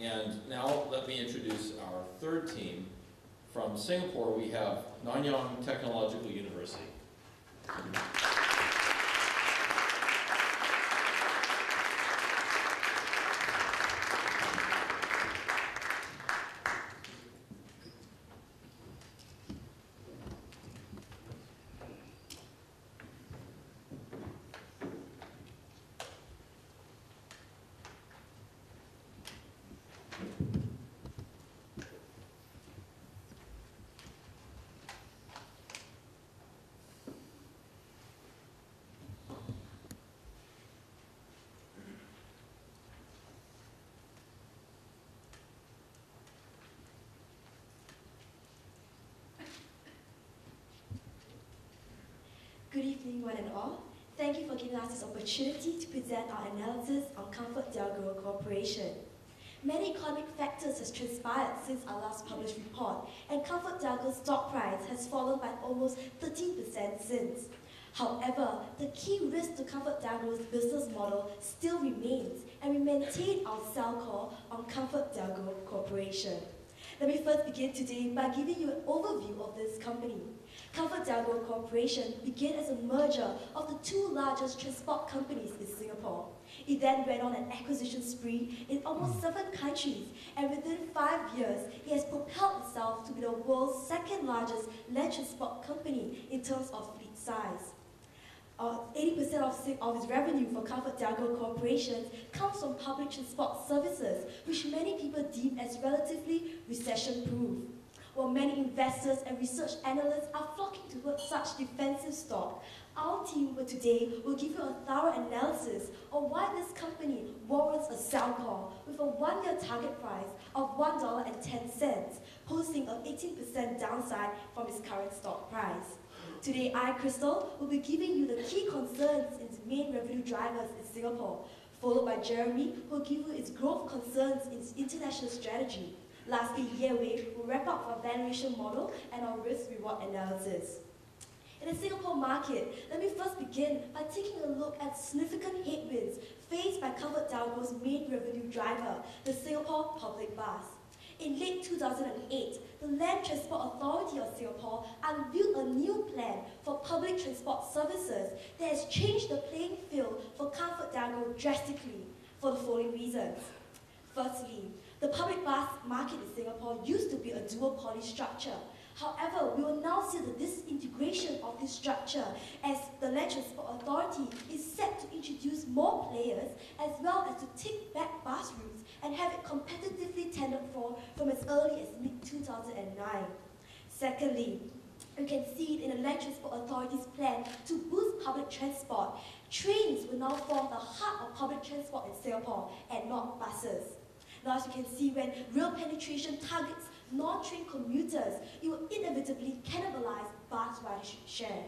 And now let me introduce our third team. From Singapore, we have Nanyang Technological University. Good evening, one and all. Thank you for giving us this opportunity to present our analysis on ComfortDelGro Corporation. Many economic factors have transpired since our last published report, and ComfortDelGro's stock price has fallen by almost 13% since. However, the key risk to ComfortDelGro's business model still remains, and we maintain our sell call on ComfortDelGro Corporation. Let me first begin today by giving you an overview of this company. ComfortDelGro Corporation began as a merger of the two largest transport companies in Singapore. It then went on an acquisition spree in almost 7 countries, and within 5 years, it has propelled itself to be the world's second largest land transport company in terms of fleet size. 80% of its revenue for ComfortDelGro Corporation comes from public transport services, which many people deem as relatively recession-proof. While many investors and research analysts are flocking towards such defensive stock, our team today will give you a thorough analysis on why this company warrants a sell call with a 1-year target price of $1.10, posting an 18% downside from its current stock price. Today, I, Krystal, will be giving you the key concerns in its main revenue drivers in Singapore, followed by Jeremy, who will give you its growth concerns in its international strategy. Lastly, Yewei will wrap up our valuation model and our risk-reward analysis. In the Singapore market, let me first begin by taking a look at significant headwinds faced by ComfortDelGro's main revenue driver, the Singapore Public Bus. In late 2008, the Land Transport Authority of Singapore unveiled a new plan for public transport services that has changed the playing field for ComfortDelGro drastically for the following reasons. Firstly, the public bus market in Singapore used to be a duopoly structure. However, we will now see the disintegration of this structure as the Land Transport Authority is set to introduce more players as well as to take back bus routes and have it competitively tendered for from as early as mid-2009. Secondly, you can see it in the Land Transport Authority's plan to boost public transport. Trains will now form the heart of public transport in Singapore and not buses. Now, as you can see, when rail penetration targets non-train commuters, it will inevitably cannibalize bus ridership share.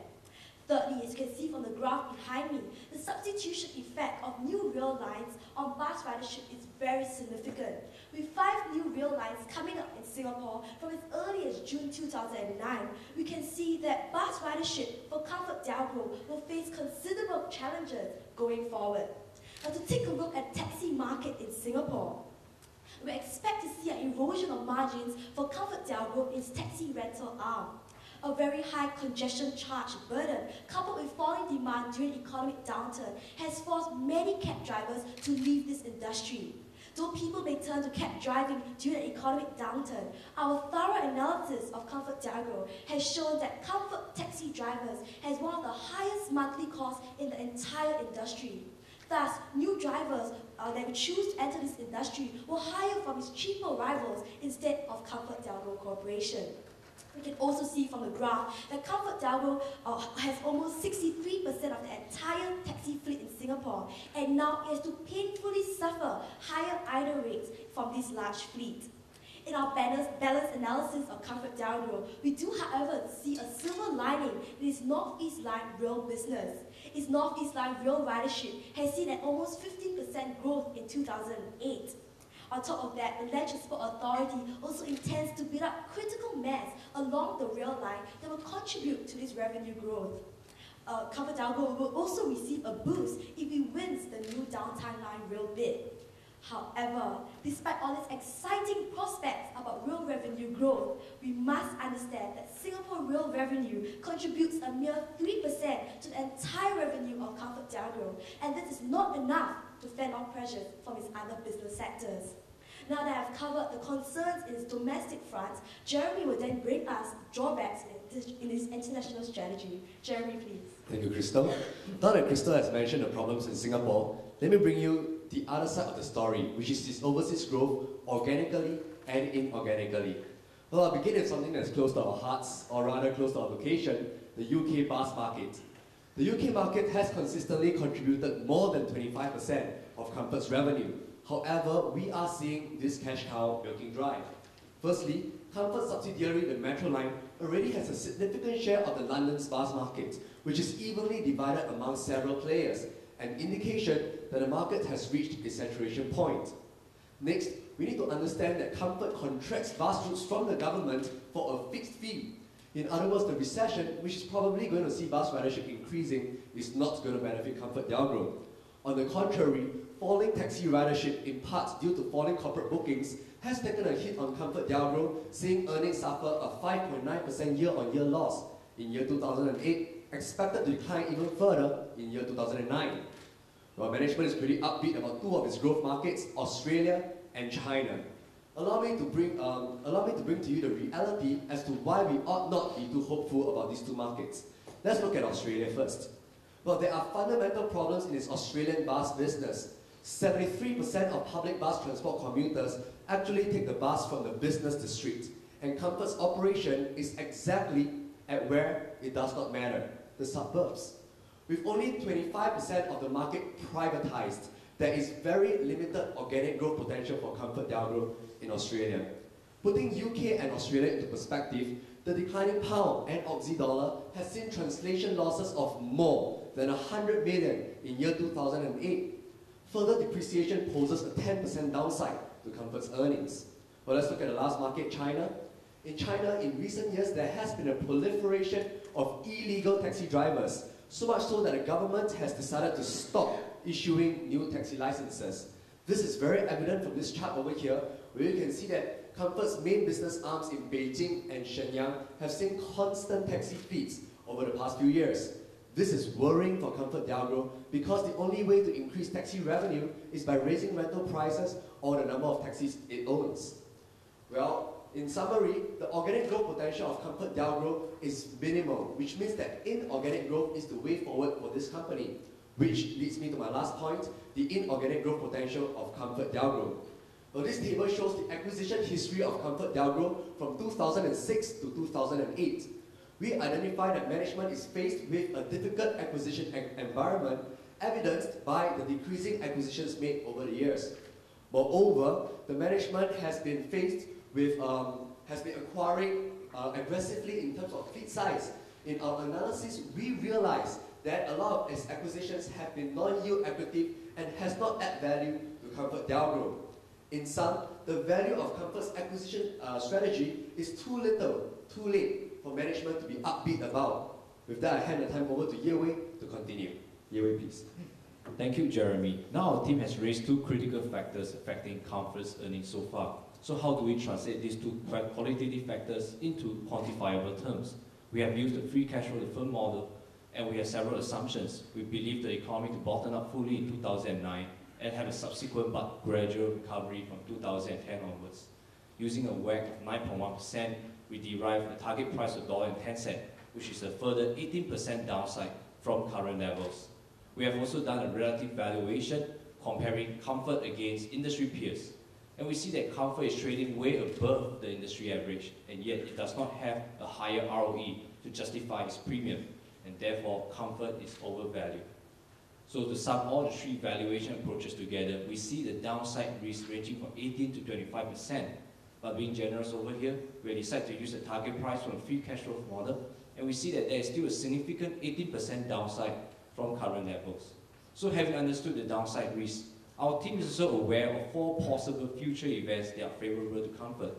Thirdly, as you can see from the graph behind me, the substitution effect of new rail lines on bus ridership is very significant. With 5 new rail lines coming up in Singapore from as early as June 2009, we can see that bus ridership for ComfortDelGro will face considerable challenges going forward. Now, to take a look at taxi market in Singapore, we expect to see an erosion of margins for ComfortDelGro in its taxi rental arm. A very high congestion charge burden, coupled with falling demand during economic downturn, has forced many cab drivers to leave this industry. Though people may turn to cab driving during an economic downturn, our thorough analysis of ComfortDelGro has shown that comfort taxi drivers has one of the highest monthly costs in the entire industry. Thus, new drivers that will choose to enter this industry will hire from its cheaper rivals instead of ComfortDelGro Corporation. We can also see from the graph that ComfortDelGro has almost 63% of the entire taxi fleet in Singapore, and now it has to painfully suffer higher idle rates from this large fleet. In our balanced analysis of ComfortDelGro, we do, however, see a silver lining in its Northeast Line rail business. Its Northeast Line rail ridership has seen an almost 15% growth in 2008. On top of that, the Land Transport Authority also intends to build up critical mass along the rail line that will contribute to this revenue growth. ComfortDelGro will also receive a boost if it wins the new Downtown Line rail bid. However, despite all these exciting prospects about real revenue growth, we must understand that Singapore real revenue contributes a mere 3% to the entire revenue of ComfortDelGro, and this is not enough to fend off pressures from its other business sectors. Now that I've covered the concerns in its domestic front, Jeremy will then bring us drawbacks in his international strategy. Jeremy, please. Thank you, Krystal. Now that Krystal has mentioned the problems in Singapore, let me bring you the other side of the story, which is its overseas growth organically and inorganically. Well, I'll begin with something that's close to our hearts, or rather close to our location, the UK bus market. The UK market has consistently contributed more than 25% of Comfort's revenue. However, we are seeing this cash cow milking dry. Firstly, Comfort subsidiary, the Metro Line, already has a significant share of the London's bus market, which is evenly divided among several players, an indication that the market has reached its saturation point. Next, we need to understand that Comfort contracts bus routes from the government for a fixed fee. In other words, the recession, which is probably going to see bus ridership increasing, is not going to benefit ComfortDelGro. On the contrary, falling taxi ridership, in part due to falling corporate bookings, has taken a hit on ComfortDelGro, seeing earnings suffer a 5.9% year-on-year loss in year 2008, expected to decline even further in year 2009. Well, management is pretty upbeat about two of its growth markets, Australia and China. Allow me to bring to you the reality as to why we ought not be too hopeful about these two markets. Let's look at Australia first. Well, there are fundamental problems in its Australian bus business. 73% of public bus transport commuters actually take the bus from the business district, and Comfort's operation is exactly at where it does not matter, the suburbs. With only 25% of the market privatized, there is very limited organic growth potential for ComfortDelGro in Australia. Putting UK and Australia into perspective, the declining pound and Aussie dollar has seen translation losses of more than 100 million in year 2008. Further depreciation poses a 10% downside to Comfort's earnings. Well, let's look at the last market, China. In China, in recent years, there has been a proliferation of illegal taxi drivers, so much so that the government has decided to stop issuing new taxi licenses. This is very evident from this chart over here, where you can see that Comfort's main business arms in Beijing and Shenyang have seen constant taxi fleets over the past few years. This is worrying for ComfortDelGro because the only way to increase taxi revenue is by raising rental prices or the number of taxis it owns. Well, in summary, the organic growth potential of ComfortDelGro is minimal, which means that inorganic growth is the way forward for this company. Which leads me to my last point, the inorganic growth potential of ComfortDelGro. Well, this table shows the acquisition history of ComfortDelGro from 2006 to 2008. We identify that management is faced with a difficult acquisition environment, evidenced by the decreasing acquisitions made over the years. Moreover, the management has been faced with, acquiring aggressively in terms of fleet size. In our analysis, we realized that a lot of its acquisitions have been non-yield accretive and has not added value to ComfortDelGro. In sum, the value of Comfort's acquisition strategy is too little, too late for management to be upbeat about. With that, I hand the time over to Yewei to continue. Yewei, please. Thank you, Jeremy. Now our team has raised two critical factors affecting Comfort's earnings so far. So how do we translate these two qualitative factors into quantifiable terms? We have used the free cash flow firm model, and we have several assumptions. We believe the economy to bottom up fully in 2009 and have a subsequent but gradual recovery from 2010 onwards. Using a WACC of 9.1%, we derive a target price of $1.10, which is a further 18% downside from current levels. We have also done a relative valuation comparing Comfort against industry peers. And we see that Comfort is trading way above the industry average, and yet it does not have a higher ROE to justify its premium, and therefore Comfort is overvalued. So to sum all the three valuation approaches together, we see the downside risk ranging from 18 to 25%. But being generous over here, we decide to use the target price from the free cash flow model, and we see that there is still a significant 18% downside from current levels. So having understood the downside risk, our team is also aware of 4 possible future events that are favorable to Comfort.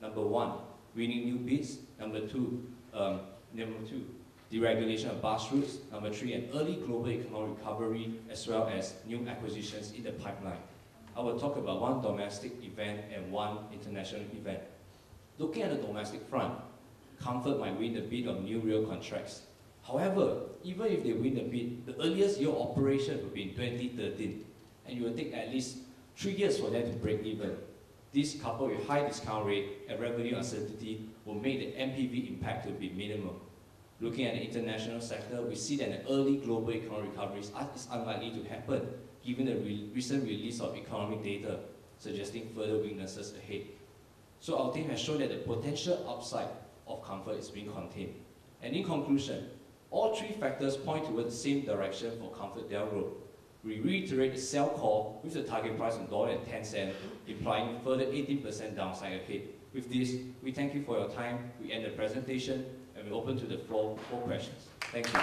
Number 1, winning new bids. Number 2, deregulation of bus routes. Number 3, an early global economic recovery, as well as new acquisitions in the pipeline. I will talk about one domestic event and one international event. Looking at the domestic front, Comfort might win the bid of new rail contracts. However, even if they win the bid, the earliest year of operation will be in 2013, and it will take at least 3 years for them to break even. This, coupled with high discount rate and revenue uncertainty, will make the NPV impact to be minimal. Looking at the international sector, we see that the early global economic recovery is unlikely to happen, given the recent release of economic data suggesting further weaknesses ahead. So our team has shown that the potential upside of Comfort is being contained. And in conclusion, all three factors point towards the same direction for ComfortDelGro. We reiterate the sell call with the target price of $1.10, implying further 18% downside ahead. With this, we thank you for your time. We end the presentation and we open to the floor for questions. Thank you.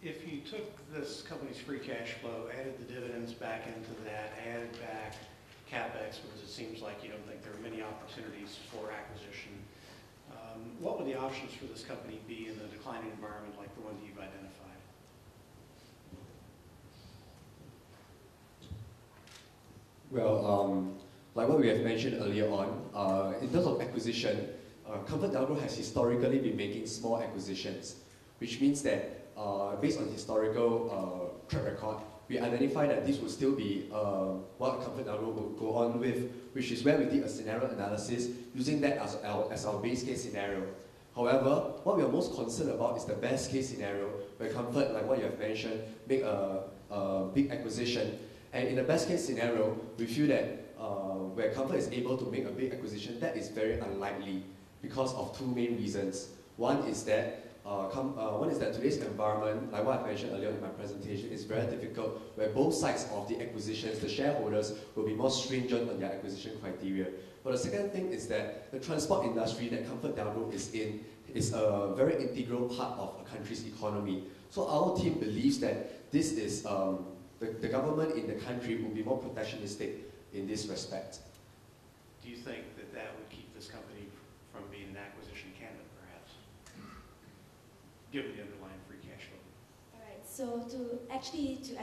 If you took this company's free cash flow, added the dividends back into that, added back CapEx, because it seems like you don't think there are many opportunities for acquisition, what would the options for this company be in a declining environment like the one you've identified? Well, like what we have mentioned earlier on, in terms of acquisition, ComfortDelGro has historically been making small acquisitions, which means that based on historical track record, we identified that this would still be what ComfortDelGro would go on with, which is where we did a scenario analysis using that as our base case scenario. However, what we are most concerned about is the best case scenario, where Comfort, like what you have mentioned, make a big acquisition. And in the best case scenario, we feel that where Comfort is able to make a big acquisition, that is very unlikely because of two main reasons. One is that today's environment, like what I mentioned earlier in my presentation, is very difficult, where both sides of the acquisitions, the shareholders, will be more stringent on their acquisition criteria. But the second thing is that the transport industry that ComfortDelGro is in is a very integral part of a country's economy. So our team believes that this is the government in the country will be more protectionistic in this respect. Do you think that that would keep this company from being an acquisition candidate, perhaps, given the underlying free cash flow? Alright, so to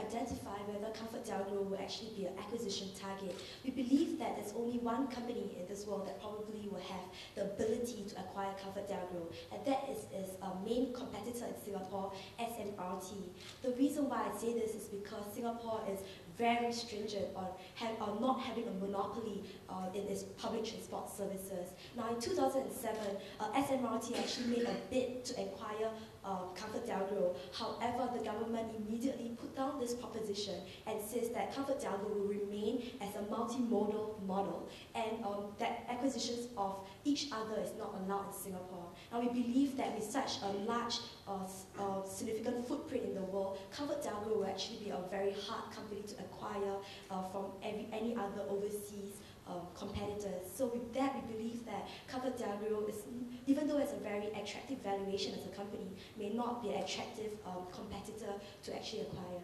identify whether ComfortDelGro will actually be an acquisition target, we believe that there's only one company in this world that probably will have the ability to acquire ComfortDelGro, and that is our main competitor in Singapore, SMRT. The reason why I say this is because Singapore is very stringent on not having a monopoly in its public transport services. Now in 2007, SMRT actually made a bid to acquire ComfortDelGro. However, the government immediately put down this proposition and says that ComfortDelGro will remain as a multimodal model, and that acquisitions of each other is not allowed in Singapore. Now we believe that with such a large significant footprint in the world, ComfortDelGro will actually be a very hard company to acquire from any other overseas competitors. So with that, we believe that ComfortDelGro is, even though it's a very attractive valuation as a company, may not be an attractive competitor to actually acquire.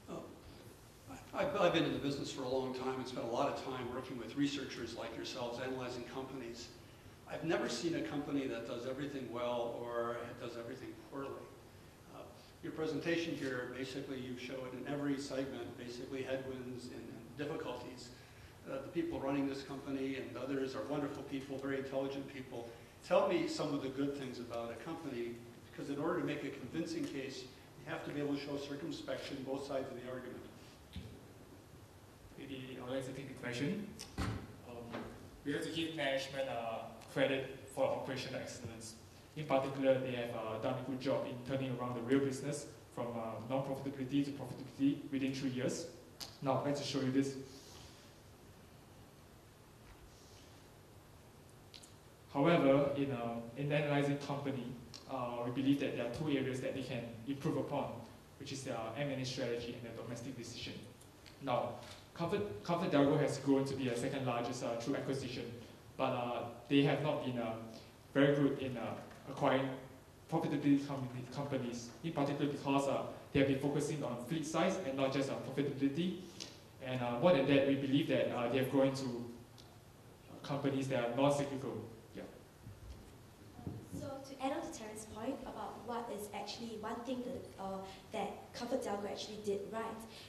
Thank you. I've been in the business for a long time and spent a lot of time working with researchers like yourselves, analyzing companies. I've never seen a company that does everything well or does everything poorly. Your presentation here, basically you show it in every segment, basically headwinds and difficulties. The people running this company and others are wonderful people, very intelligent people. Tell me some of the good things about a company, because in order to make a convincing case, you have to be able to show circumspection, both sides of the argument. Maybe I'd like to take the question. We have to give management credit for operational excellence. In particular, they have done a good job in turning around the rail business from non-profitability to profitability within 3 years. Now, I'd like to show you this. However, in analyzing company, we believe that there are two areas that they can improve upon, which is their M&A strategy and their domestic decision. Now, ComfortDelGro has grown to be a second largest through acquisition, but they have not been very good in acquiring profitability companies, in particular because they have been focusing on fleet size and not just on profitability. And more than that, we believe that they have grown into companies that are non-cyclical. Yeah. is actually one thing that ComfortDelGro actually did right.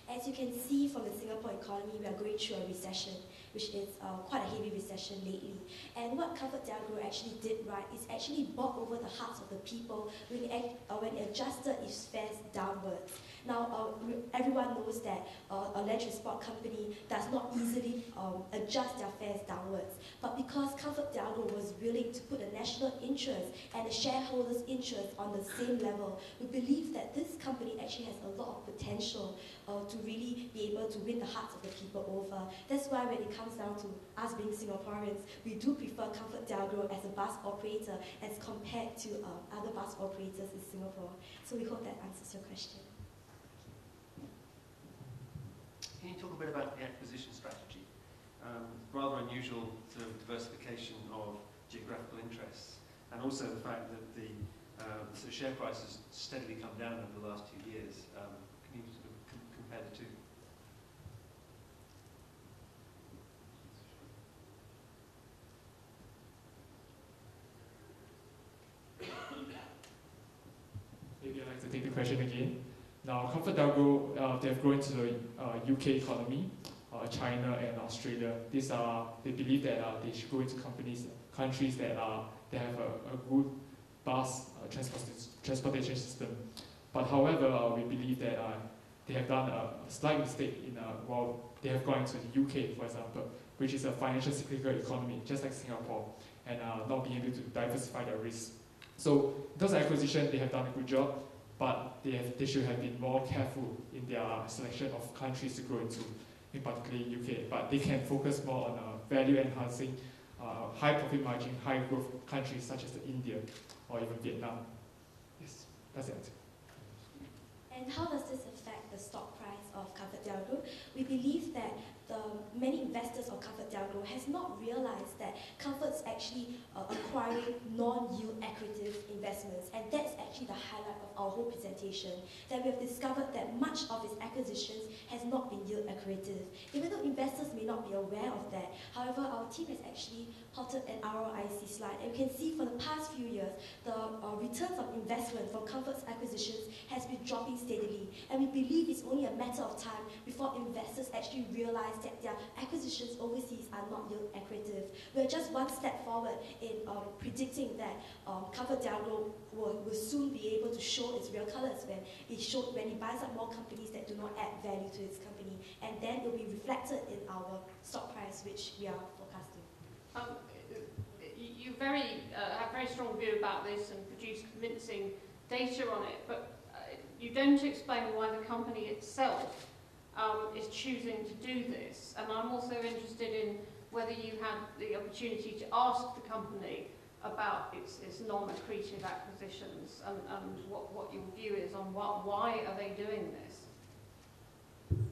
As you can see from the Singapore economy, we are going through a recession, which is quite a heavy recession lately. And what ComfortDelGro actually did right is actually bought over the hearts of the people when it adjusted its fares downwards. Now, everyone knows that a land transport company does not easily adjust their fares downwards. But because ComfortDelGro was willing to put the national interest and the shareholders' interest on the same level, we believe that this company actually has a lot of potential to really be able to win the hearts of the people over. That's why when it comes down to us being Singaporeans, we do prefer ComfortDelGro as a bus operator as compared to other bus operators in Singapore. So we hope that answers your question. Can you talk a bit about the acquisition strategy? Rather unusual sort of diversification of geographical interests, and also the fact that the sort of share price has steadily come down over the last 2 years. Can you sort of compare the two? Maybe I'd like to take the question again. Now, ComfortDelGro, they've grown into the UK economy, China and Australia. They believe that they should go into countries that they have a good bus transportation system. But however, we believe that they have done a slight mistake while they have gone into the UK, for example, which is a financial cyclical economy, just like Singapore, and not being able to diversify their risk. So, in terms of acquisition, they have done a good job, but they should have been more careful in their selection of countries to grow into, in particular UK. But they can focus more on value-enhancing, high profit margin, high growth countries such as India or even Vietnam. Yes, that's the answer. And how does this affect the stock price of ComfortDelGro? We believe that many investors of ComfortDelGro has not realized that Comfort's actually acquiring non-yield accretive investments, and that's actually the highlight of our whole presentation, that we have discovered that much of its acquisitions has not been yield accretive. Even though investors may not be aware of that, however, our team has actually plotted an ROIC slide, and you can see for the past few years, the returns on investment for Comfort's acquisitions has been dropping steadily, and we believe it's only a matter of time before investors actually realize that their acquisitions overseas are not yield accretive. We're just one step forward in predicting that ComfortDelGro will soon be able to show its real colors when it buys up more companies that do not add value to its company, and then it will be reflected in our stock price, which we are forecasting. You have very strong view about this and produce convincing data on it, but you don't explain why the company itself is choosing to do this. And I'm also interested in whether you had the opportunity to ask the company about its non-accretive acquisitions and what your view is on why are they doing this?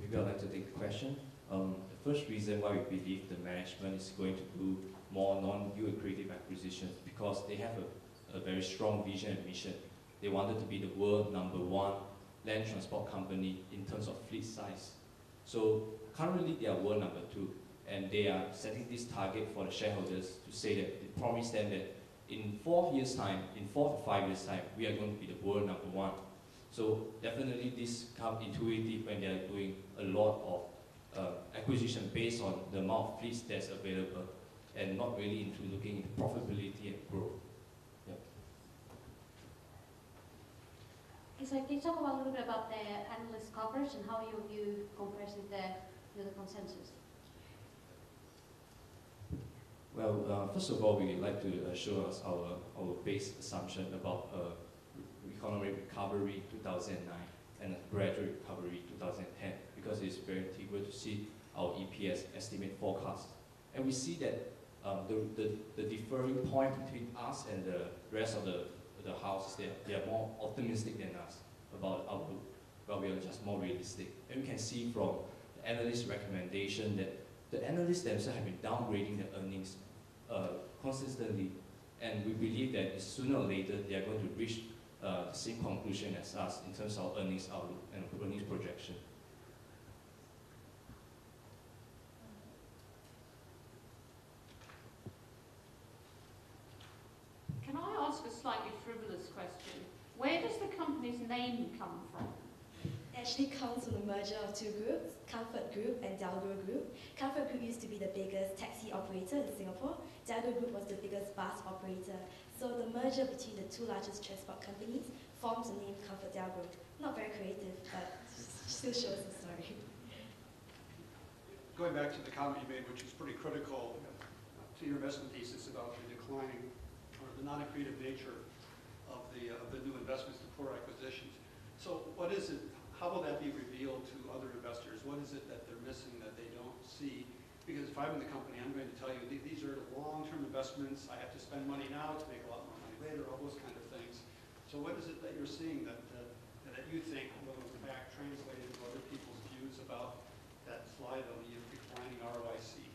Maybe I'd like to take the question. The first reason why we believe the management is going to do more non-yield accretive acquisitions because they have a very strong vision and mission. They wanted to be the world #1 land transport company in terms of fleet size. So currently they are world #2, and they are setting this target for the shareholders to say that they promise them that in 4 years' time, in 4 to 5 years' time, we are going to be the world #1. So definitely this comes intuitive when they are doing a lot of acquisition based on the amount of fleets that's available and not really into looking into profitability and growth. Yeah. So can you talk about a little bit about the analyst coverage and how your view compares with the consensus? Well, first of all, we'd like to show us our base assumption about economic recovery 2009 and a gradual recovery 2010, because it's very integral to see our EPS estimate forecast. And we see that the differing point between us and the rest of the house is that they are more optimistic than us about outlook, but we are just more realistic. And we can see from the analyst recommendation that the analysts themselves have been downgrading the earnings consistently, and we believe that sooner or later they are going to reach the same conclusion as us in terms of earnings outlook and earnings projection. Can I ask a slightly frivolous question? Where does the company's name come from? It actually comes from the merger of two groups, Comfort Group and Dalgro Group. Comfort Group used to be the biggest taxi operator in Singapore. Dalgro Group was the biggest bus operator. So the merger between the two largest transport companies forms the name Comfort Dalgro. Not very creative, but still shows the story. Going back to the comment you made, which is pretty critical to your investment thesis about the declining or the non-accretive nature of the new investments, the poor acquisitions. So what is it, how will that be revealed to other investors? What is it that they're missing that they don't see? Because if I'm in the company, I'm going to tell you these are long-term investments. I have to spend money now to make a lot more money later, all those kind of things. So what is it that you're seeing that you think will in fact translate into other people's views about that slide on the declining ROIC?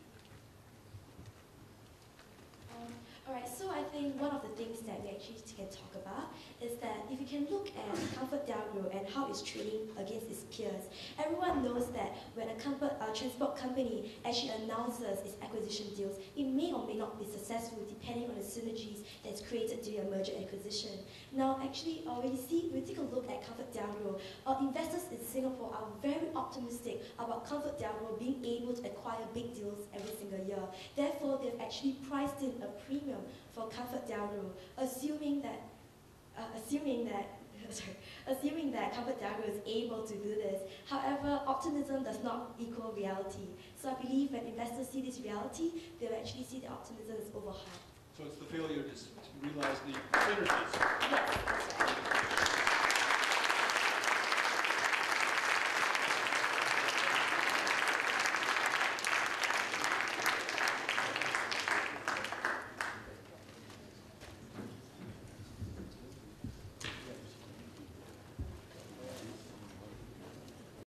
All right, so I think one of the things that we actually can talk about is that if you can look at Comfort Dalgro and how it's trading against its peers, everyone knows that when a transport company actually announces its acquisition deals, it may or may not be successful depending on the synergies that's created during a merger acquisition. Now, actually, when we take a look at Comfort Dalgro, investors in Singapore are very optimistic about Comfort Dalgro being able to acquire big deals every single year. Therefore, they've actually priced in a premium for Comfort Dalgro, assuming that Comfort Dalgro is able to do this. However, optimism does not equal reality. So I believe when investors see this reality, they'll actually see the optimism is overhyped. So it's the failure to realize the synergies. Yes,